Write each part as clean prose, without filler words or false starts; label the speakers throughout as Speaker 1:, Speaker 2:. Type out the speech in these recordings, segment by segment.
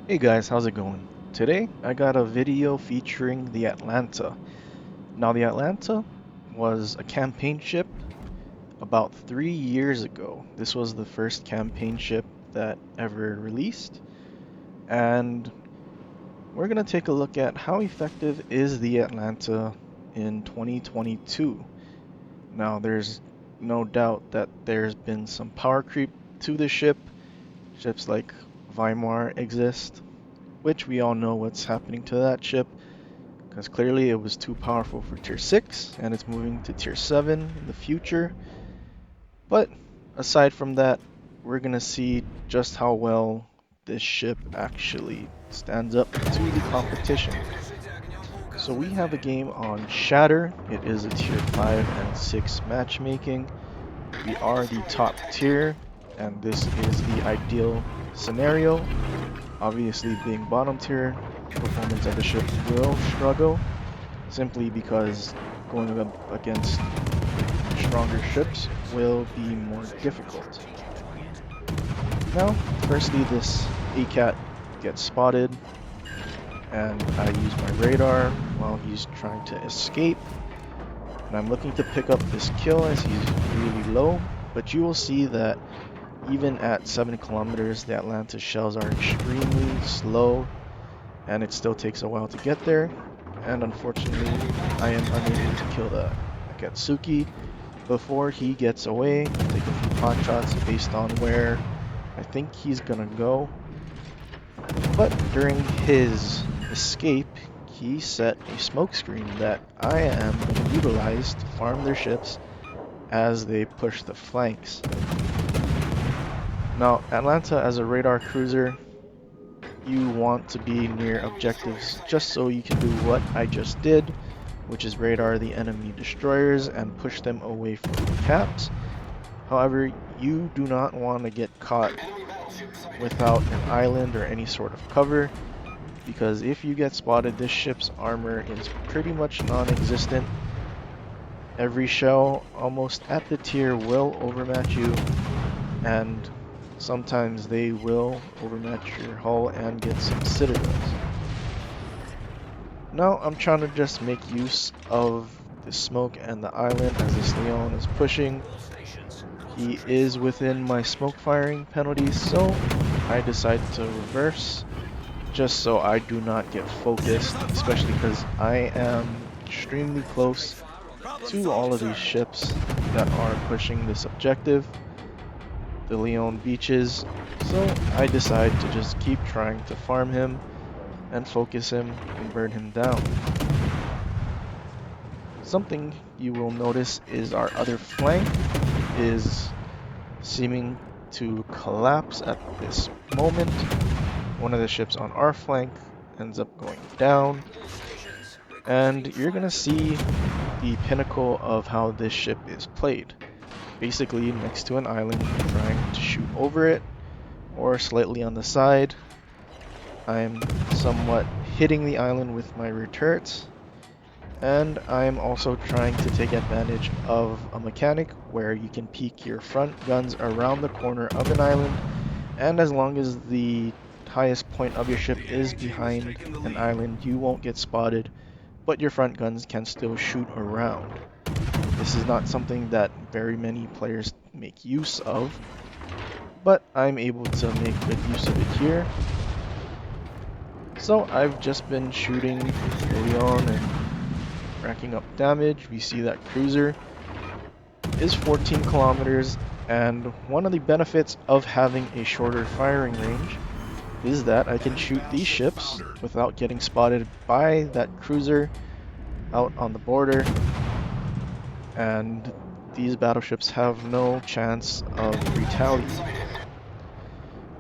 Speaker 1: Hey guys, how's it going? Today I got a video featuring the Atlanta. Now the Atlanta was a campaign ship about 3 years ago. This was the first campaign ship that ever released, and we're gonna take a look at how effective is the Atlanta in 2022. Now there's no doubt that there's been some power creep to the ship. Ships like Weimar exist, which we all know what's happening to that ship, because clearly it was too powerful for tier 6 and it's moving to tier 7 in the future. But aside from that, we're going to see just how well this ship actually stands up to the competition. So we have a game on Shatter. It is a tier 5 and 6 matchmaking. We are the top tier, and this is the ideal scenario. Obviously, being bottom tier, performance of the ship will struggle simply because going up against stronger ships will be more difficult. Now, firstly, this ACAT gets spotted, and I use my radar while he's trying to escape. And I'm looking to pick up this kill as he's really low, but you will see that even at 7 kilometers, the Atlanta shells are extremely slow, and it still takes a while to get there. And unfortunately, I am unable to kill the Akatsuki before he gets away. Take a few pot shots based on where I think he's gonna go. But during his escape, he set a smoke screen that I am going to utilize to farm their ships as they push the flanks. Now, Atlanta as a radar cruiser, you want to be near objectives just so you can do what I just did, which is radar the enemy destroyers and push them away from the caps. However, you do not want to get caught without an island or any sort of cover, because if you get spotted, this ship's armor is pretty much non-existent. Every shell almost at the tier will overmatch you, and sometimes they will overmatch your hull and get some citadels. Now I'm trying to just make use of the smoke and the island as this Leon is pushing. He is within my smoke firing penalties, so I decide to reverse just so I do not get focused, especially because I am extremely close to all of these ships that are pushing this objective, the Leon beaches. So I decide to just keep trying to farm him and focus him and burn him down. Something you will notice is our other flank is seeming to collapse at this moment. One of the ships on our flank ends up going down, and you're gonna see the pinnacle of how this ship is played. Basically next to an island, trying to shoot over it or slightly on the side. I'm somewhat hitting the island with my rear turrets, and I'm also trying to take advantage of a mechanic where you can peek your front guns around the corner of an island, and as long as the highest point of your ship is behind an island, you won't get spotted, but your front guns can still shoot around. This is not something that very many players make use of, but I'm able to make good use of it here. So I've just been shooting early on and racking up damage. We see that cruiser is 14 kilometers, and one of the benefits of having a shorter firing range is that I can shoot these ships without getting spotted by that cruiser out on the border, and these battleships have no chance of retaliating.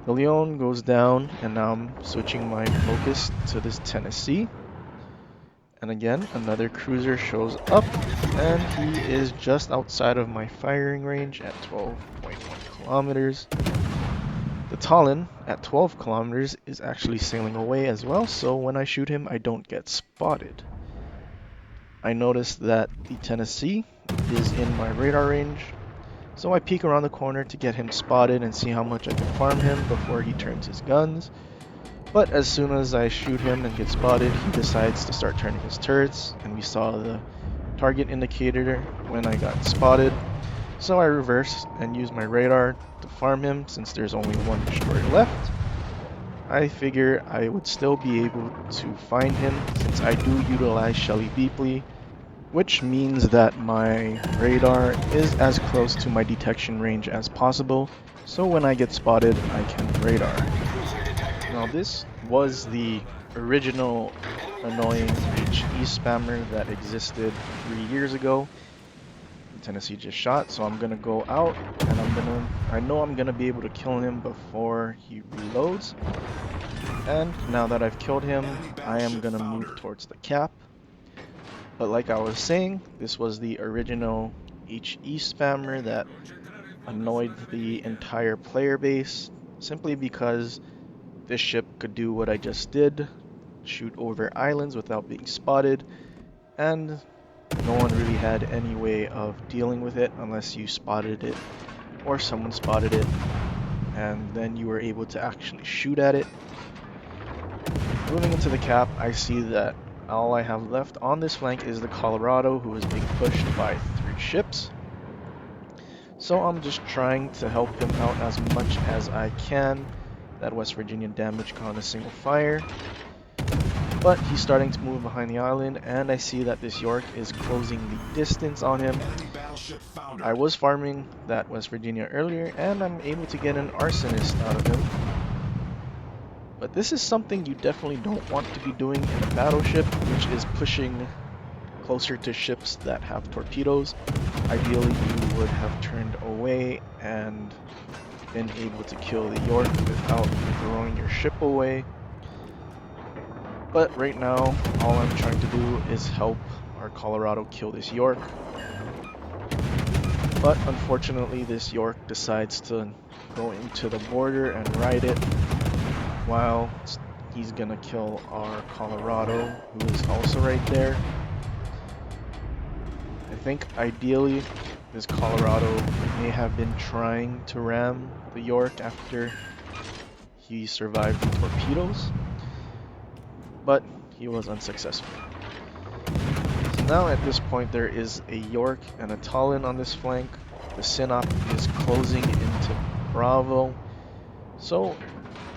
Speaker 1: The Leon goes down, and now I'm switching my focus to this Tennessee. And again, another cruiser shows up, and he is just outside of my firing range at 12.1 kilometers. The Talon at 12 kilometers is actually sailing away as well, so when I shoot him, I don't get spotted. I notice that the Tennessee is in my radar range, so I peek around the corner to get him spotted and see how much I can farm him before he turns his guns. But as soon as I shoot him and get spotted, he decides to start turning his turrets, and we saw the target indicator when I got spotted. So I reverse and use my radar to farm him since there's only one destroyer left. I figure I would still be able to find him since I do utilize Shelly Beepley, which means that my radar is as close to my detection range as possible, so when I get spotted, I can radar. Now this was the original annoying HE spammer that existed 3 years ago. Tennessee just shot, so I'm gonna go out and I know I'm gonna be able to kill him before he reloads. And now that I've killed him, I am gonna move towards the cap. But like I was saying, this was the original HE spammer that annoyed the entire player base simply because this ship could do what I just did, shoot over islands without being spotted, and no one really had any way of dealing with it unless you spotted it or someone spotted it and then you were able to actually shoot at it. Moving into the cap, I see that all I have left on this flank is the Colorado, who is being pushed by 3 ships. So I'm just trying to help him out as much as I can. That West Virginian damage caught a single fire. But he's starting to move behind the island, and I see that this York is closing the distance on him. I was farming that West Virginia earlier, and I'm able to get an arsonist out of him. But this is something you definitely don't want to be doing in a battleship, which is pushing closer to ships that have torpedoes. Ideally, you would have turned away and been able to kill the York without throwing your ship away. But right now, all I'm trying to do is help our Colorado kill this York. But unfortunately, this York decides to go into the border and ride it while he's gonna kill our Colorado, who is also right there. I think ideally, this Colorado may have been trying to ram the York after he survived the torpedoes, but he was unsuccessful. So now at this point there is a York and a Talon on this flank. The Sinop is closing into Bravo. So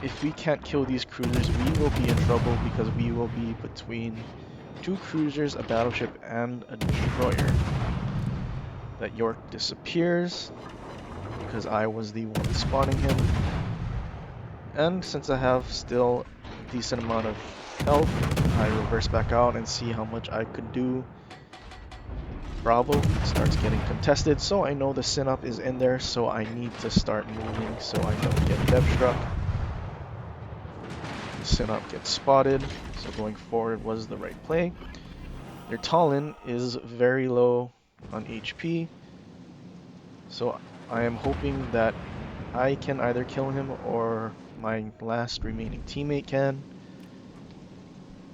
Speaker 1: if we can't kill these cruisers, we will be in trouble because we will be between 2 cruisers, a battleship, and a destroyer. That York disappears because I was the one spawning him. And since I have still a decent amount of health, I reverse back out and see how much I could do. Bravo starts getting contested, so I know the Sinop is in there, so I need to start moving so I don't get dev struck. The Sinop gets spotted, so going forward was the right play. Their Talon is very low on HP, so I am hoping that I can either kill him or my last remaining teammate can.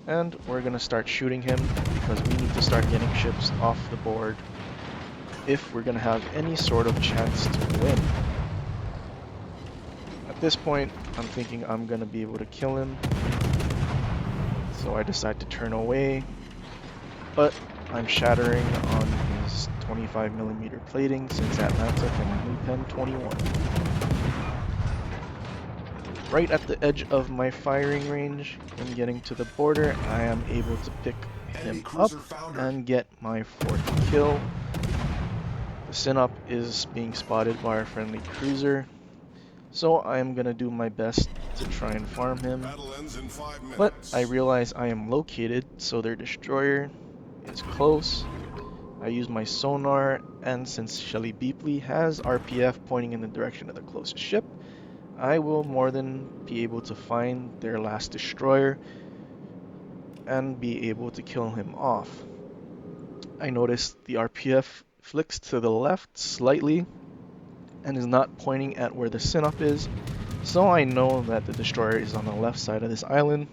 Speaker 1: And we're gonna start shooting him because we need to start getting ships off the board if we're gonna have any sort of chance to win. At this point, I'm thinking I'm gonna be able to kill him, so I decide to turn away, but I'm shattering on his 25mm plating since Atlanta can only pen 21. Right at the edge of my firing range and getting to the border, I am able to pick him up and get my 4th kill. The Sinop is being spotted by our friendly cruiser, so I am gonna do my best to try and farm him. But I realize I am located, so their destroyer is close. I use my sonar, and since Shelly Beepley has RPF pointing in the direction of the closest ship, I will more than be able to find their last destroyer and be able to kill him off. I noticed the RPF flicks to the left slightly and is not pointing at where the Sinop is, so I know that the destroyer is on the left side of this island.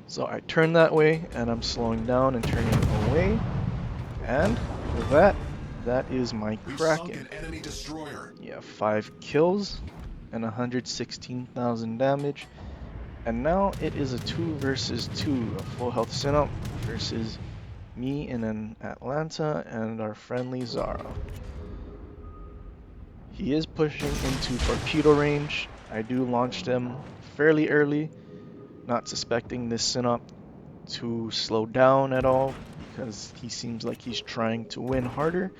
Speaker 1: So I turn that way and I'm slowing down and turning away, and with that is my Kraken. Yeah, 5 kills and 116,000 damage. And now it is a 2 versus 2, a full health Sinnoh versus me in an Atlanta and our friendly Zara. He is pushing into torpedo range. I do launch them fairly early, not suspecting this Sinnoh to slow down at all because he seems like he's trying to win harder,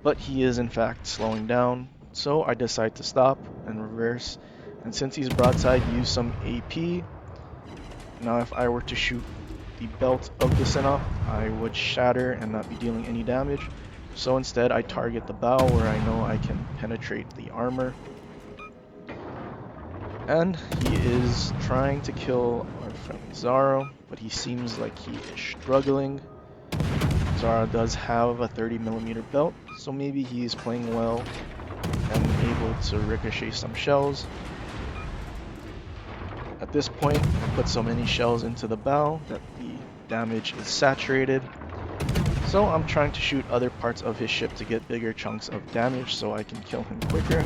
Speaker 1: but he is in fact slowing down. So I decide to stop and reverse, and since he's broadside, use some AP. Now if I were to shoot the belt of the Sinnoh, I would shatter and not be dealing any damage. So instead I target the bow where I know I can penetrate the armor. And he is trying to kill our friendly Zara, but he seems like he is struggling. Zara does have a 30mm belt, so maybe he is playing well and able to ricochet some shells. At this point, I put so many shells into the bow that the damage is saturated. So I'm trying to shoot other parts of his ship to get bigger chunks of damage so I can kill him quicker.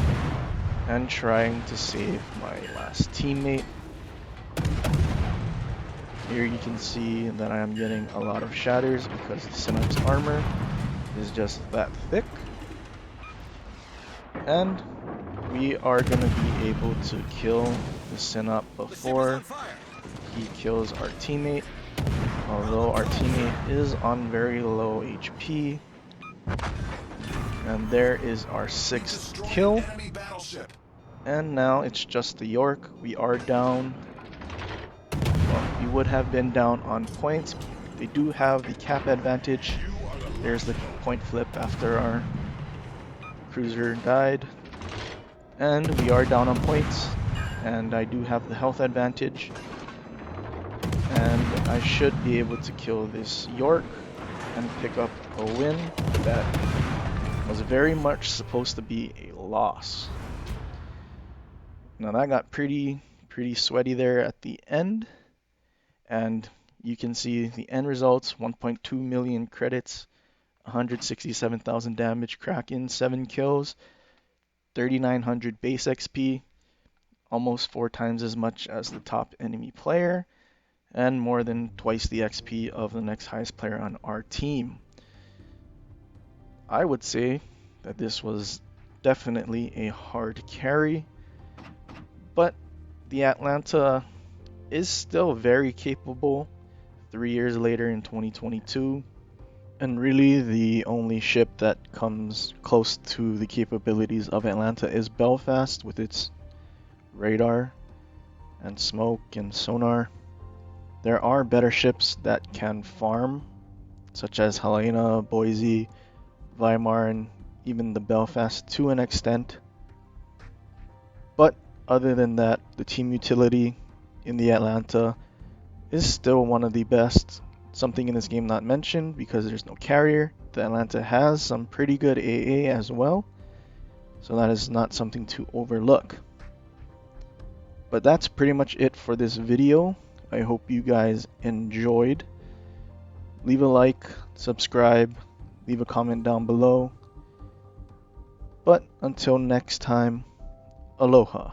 Speaker 1: And trying to save my last teammate. Here you can see that I am getting a lot of shatters because the Sinnoh's armor is just that thick. And we are going to be able to kill the Sinnoh before he kills our teammate. Although our teammate is on very low HP. And there is our 6th kill. And now it's just the York. We are down. Well, we would have been down on points. They do have the cap advantage. There's the point flip after our cruiser died. And we are down on points. And I do have the health advantage. And I should be able to kill this York and pick up a win that was very much supposed to be a loss. Now that got pretty sweaty there at the end, and you can see the end results: 1.2 million credits, 167,000 damage, Kraken 7 kills, 3,900 base XP, almost 4 times as much as the top enemy player, and more than twice the XP of the next highest player on our team. I would say that this was definitely a hard carry, but the Atlanta is still very capable 3 years later in 2022, and really the only ship that comes close to the capabilities of Atlanta is Belfast with its radar and smoke and sonar. There are better ships that can farm, such as Helena, Boise, Weimar, and even the Belfast to an extent. But other than that, the team utility in the Atlanta is still one of the best. Something in this game not mentioned because there's no carrier. The Atlanta has some pretty good AA as well, so that is not something to overlook. But that's pretty much it for this video. I hope you guys enjoyed. Leave a like, subscribe, leave a comment down below. But until next time, aloha.